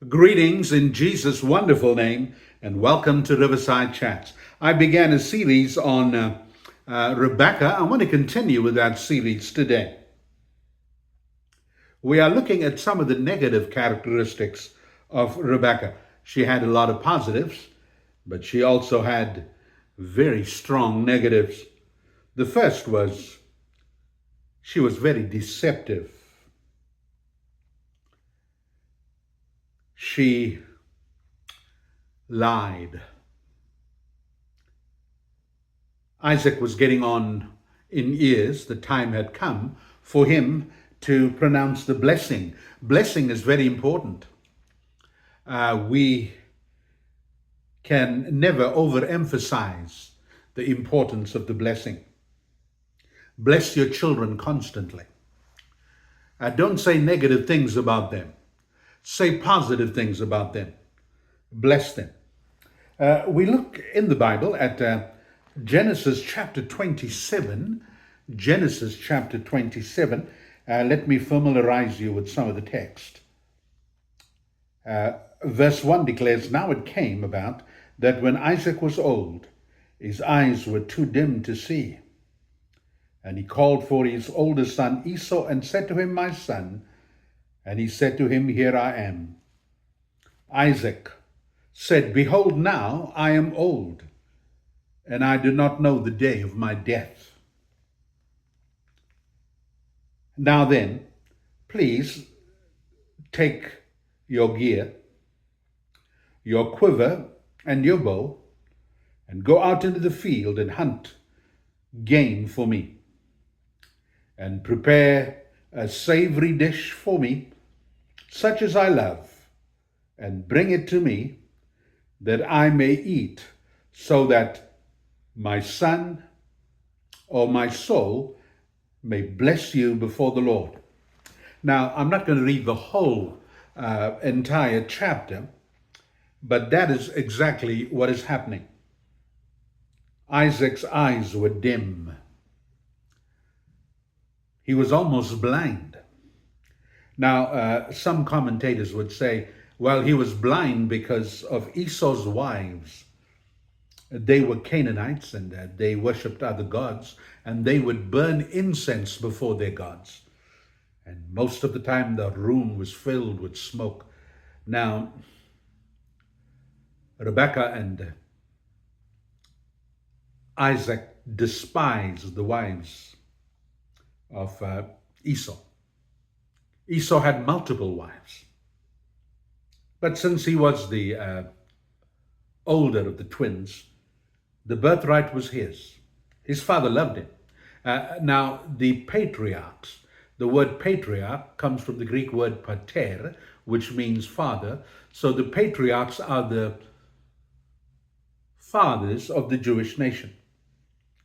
Greetings in Jesus' wonderful name, and welcome to Riverside Chats. I began a series on Rebecca. I want to continue with that series today. We are looking at some of the negative characteristics of Rebecca. She had a lot of positives, but she also had very strong negatives. The first was she was very deceptive. She lied. Isaac was getting on in years. The time had come for him to pronounce the blessing. Blessing is very important. We can never overemphasize the importance of the blessing. Bless your children constantly. Don't say negative things about them. Say positive things about them. Bless them. We look in the Bible at Genesis chapter 27. Genesis chapter 27. Let me familiarize you with some of the text. Verse 1 declares, "Now it came about that when Isaac was old, his eyes were too dim to see. And he called for his oldest son Esau and said to him, 'My son.' And he said to him, 'Here I am.' Isaac said, 'Behold, now I am old, and I do not know the day of my death. Now then, please take your gear, your quiver, and your bow, and go out into the field and hunt game for me, and prepare a savory dish for me, such as I love, and bring it to me, that I may eat, so that my son or my soul may bless you before the Lord.'" Now, I'm not going to read the whole entire chapter, but that is exactly what is happening. Isaac's eyes were dim. He was almost blind. Now, some commentators would say, well, he was blind because of Esau's wives. They were Canaanites, and they worshipped other gods, and they would burn incense before their gods. And most of the time, the room was filled with smoke. Now, Rebekah and Isaac despised the wives of Esau. Esau had multiple wives. But since he was the older of the twins, the birthright was his. His father loved him. Now, the patriarchs, the word patriarch comes from the Greek word pater, which means father. So the patriarchs are the fathers of the Jewish nation.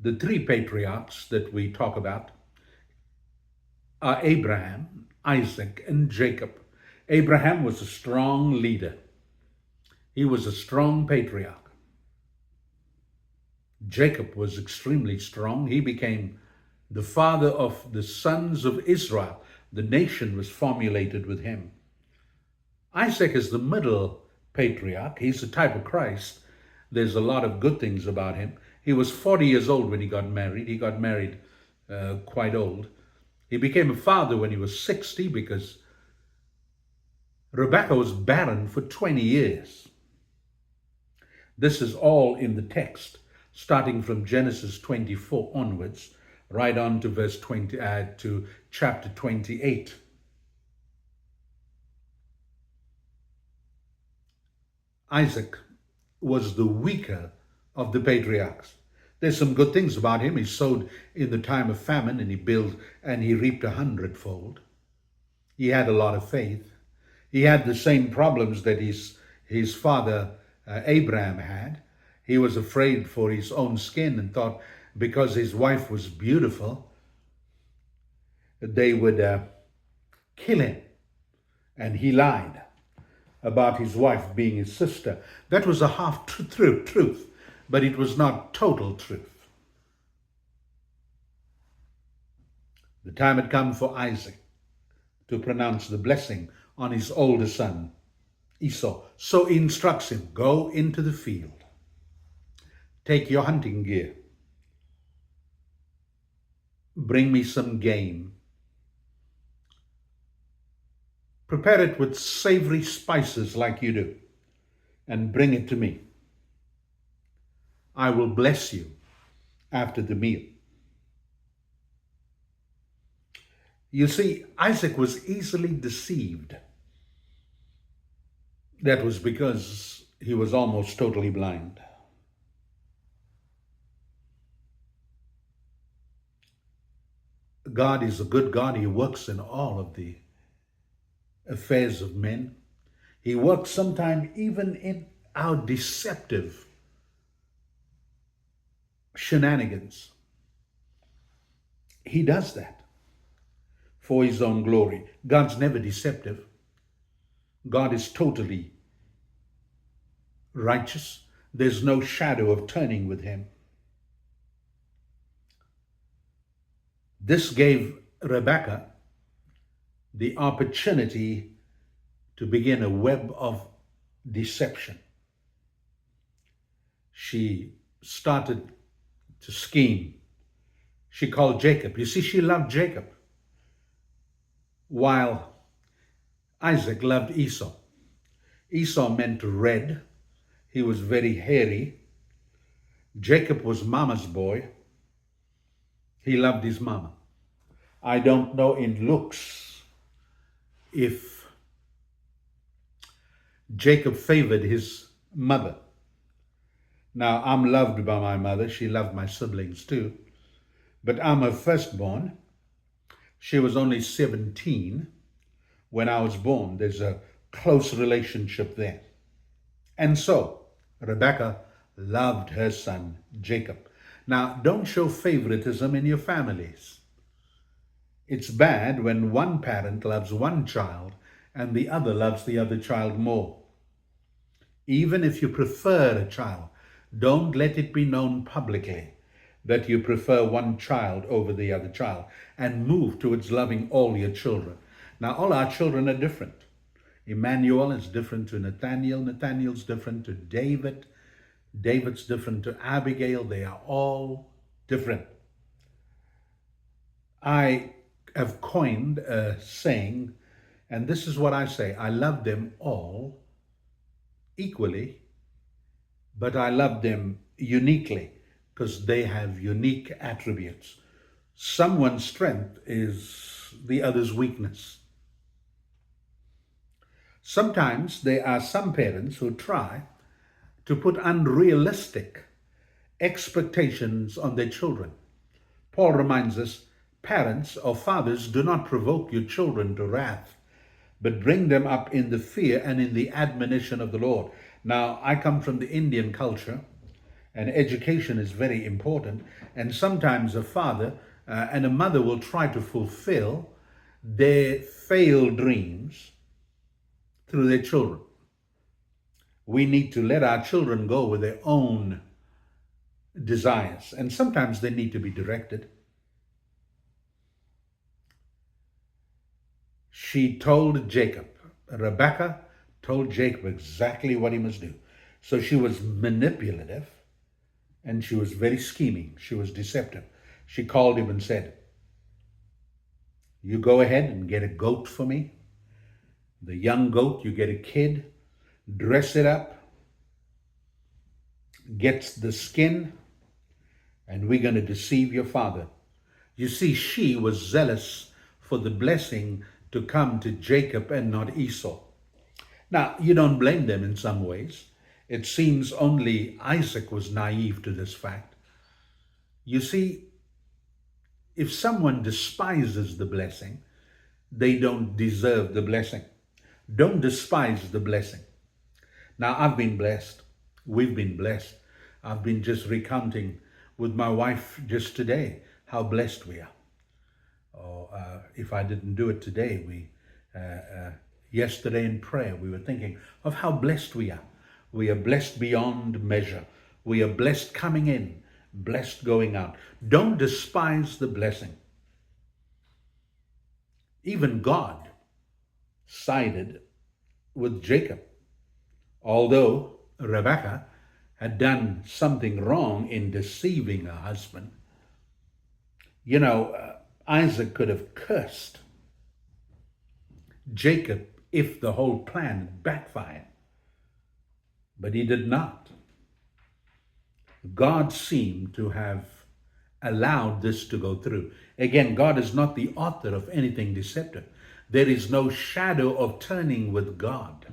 The three patriarchs that we talk about are Abraham, Isaac, and Jacob. Abraham was a strong leader. He was a strong patriarch. Jacob was extremely strong. He became the father of the sons of Israel. The nation was formulated with him. Isaac is the middle patriarch. He's the type of Christ. There's a lot of good things about him. He was 40 years old when he got married. He got married quite old. He became a father when he was 60 because Rebekah was barren for 20 years. This is all in the text, starting from Genesis 24 onwards, right on to verse 20 to chapter 28. Isaac was the weaker of the patriarchs. There's some good things about him. He sowed in the time of famine, and he built and he reaped 100-fold. He had a lot of faith. He had the same problems that his father Abraham had. He was afraid for his own skin and thought because his wife was beautiful, they would kill him. And he lied about his wife being his sister. That was a half-truth, but it was not total truth. The time had come for Isaac to pronounce the blessing on his older son. Esau. So he instructs him, go into the field, take your hunting gear, bring me some game, prepare it with savory spices like you do, and bring it to me. I will bless you after the meal. You see, Isaac was easily deceived. That was because he was almost totally blind. God is a good God. He works in all of the affairs of men. He works sometimes even in our deceptive shenanigans. He does that for his own glory. God's never deceptive. God is totally righteous. There's no shadow of turning with him. This gave Rebekah the opportunity to begin a web of deception. She started to scheme. She called Jacob. You see, she loved Jacob, while Isaac loved Esau. Esau meant red. He was very hairy. Jacob was mama's boy. He loved his mama. I don't know in looks if Jacob favored his mother. Now, I'm loved by my mother. She loved my siblings too. But I'm her firstborn. She was only 17 when I was born. There's a close relationship there. And so, Rebekah loved her son, Jacob. Now, don't show favoritism in your families. It's bad when one parent loves one child and the other loves the other child more. Even if you prefer a child, don't let it be known publicly that you prefer one child over the other child, and move towards loving all your children. Now, all our children are different. Emmanuel is different to Nathaniel. Nathaniel's different to David. David's different to Abigail. They are all different. I have coined a saying, and this is what I say: I love them all equally, but I love them uniquely because they have unique attributes. Someone's strength is the other's weakness. Sometimes there are some parents who try to put unrealistic expectations on their children. Paul reminds us, parents or fathers, do not provoke your children to wrath, but bring them up in the fear and in the admonition of the Lord. Now, I come from the Indian culture, and education is very important. And sometimes a father and a mother will try to fulfill their failed dreams through their children. We need to let our children go with their own desires, and sometimes they need to be directed. She told Jacob, Rebekah told Jacob exactly what he must do. So she was manipulative and she was very scheming. She was deceptive. She called him and said, you go ahead and get a goat for me. The young goat, you get a kid, dress it up, get the skin, and we're going to deceive your father. You see, she was zealous for the blessing to come to Jacob and not Esau. Now, you don't blame them in some ways. It seems only Isaac was naive to this fact. You see, if someone despises the blessing, they don't deserve the blessing. Don't despise the blessing. Now, I've been blessed. We've been blessed. I've been just recounting with my wife just today how blessed we are. If I didn't do it today, yesterday in prayer, we were thinking of how blessed we are. We are blessed beyond measure. We are blessed coming in, blessed going out. Don't despise the blessing. Even God sided with Jacob. Although Rebekah had done something wrong in deceiving her husband, Isaac could have cursed Jacob if the whole plan backfired, but he did not. God seemed to have allowed this to go through. Again, God is not the author of anything deceptive. There is no shadow of turning with God.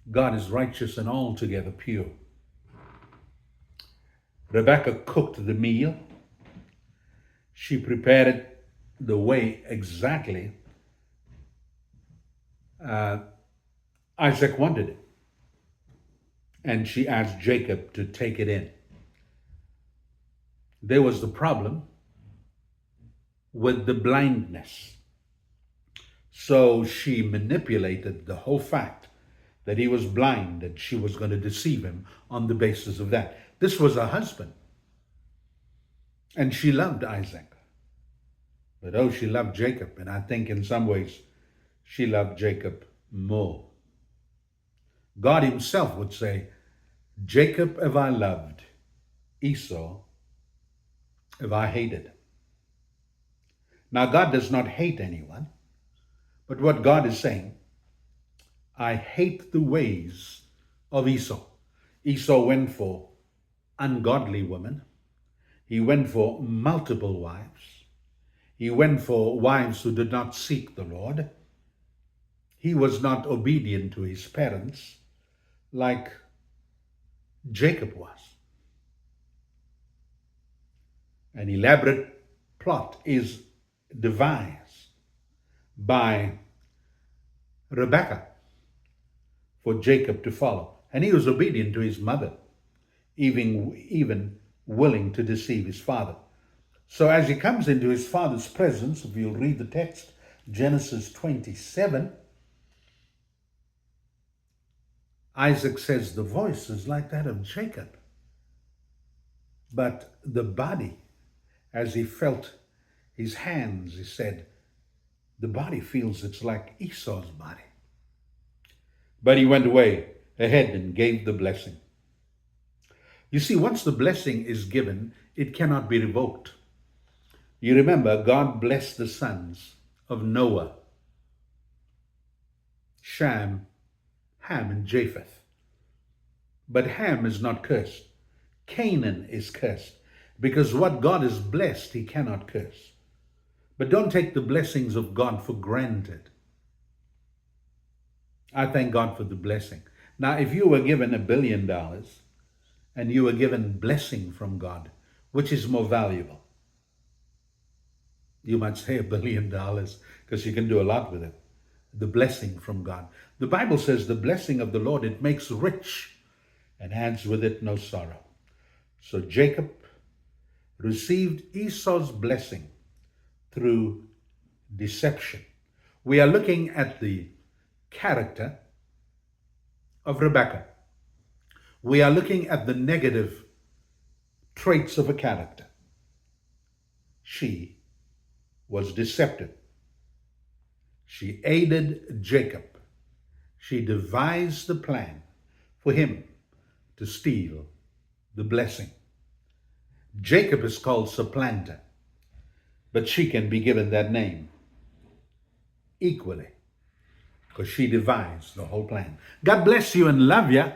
God is righteous and altogether pure. Rebekah cooked the meal. She prepared it the way exactly Isaac wanted it. And she asked Jacob to take it in. There was the problem with the blindness. So she manipulated the whole fact that he was blind and she was going to deceive him on the basis of that. This was her husband. And she loved Isaac. But she loved Jacob. And I think in some ways she loved Jacob more. God himself would say, Jacob have I loved, Esau have I hated. Now God does not hate anyone, but what God is saying, I hate the ways of Esau. Esau went for ungodly women. He went for multiple wives. He went for wives who did not seek the Lord. He was not obedient to his parents like Jacob was. An elaborate plot is devised by Rebekah for Jacob to follow. And he was obedient to his mother, even willing to deceive his father. So as he comes into his father's presence, if you'll read the text, Genesis 27, Isaac says the voice is like that of Jacob. But the body, as he felt his hands, he said, the body feels it's like Esau's body. But he went away ahead and gave the blessing. You see, once the blessing is given, it cannot be revoked. You remember, God blessed the sons of Noah, Shem, Ham, and Japheth. But Ham is not cursed. Canaan is cursed, because what God has blessed, he cannot curse. But don't take the blessings of God for granted. I thank God for the blessing. Now, if you were given $1 billion and you were given blessing from God, which is more valuable? You might say $1 billion because you can do a lot with it. The blessing from God. The Bible says the blessing of the Lord, it makes rich and adds with it no sorrow. So Jacob received Esau's blessing through deception. We are looking at the character of Rebekah. We are looking at the negative traits of a character. She was deceptive. She aided Jacob. She devised the plan for him to steal the blessing. Jacob is called supplanter, but she can be given that name equally because she devised the whole plan. God bless you and love you.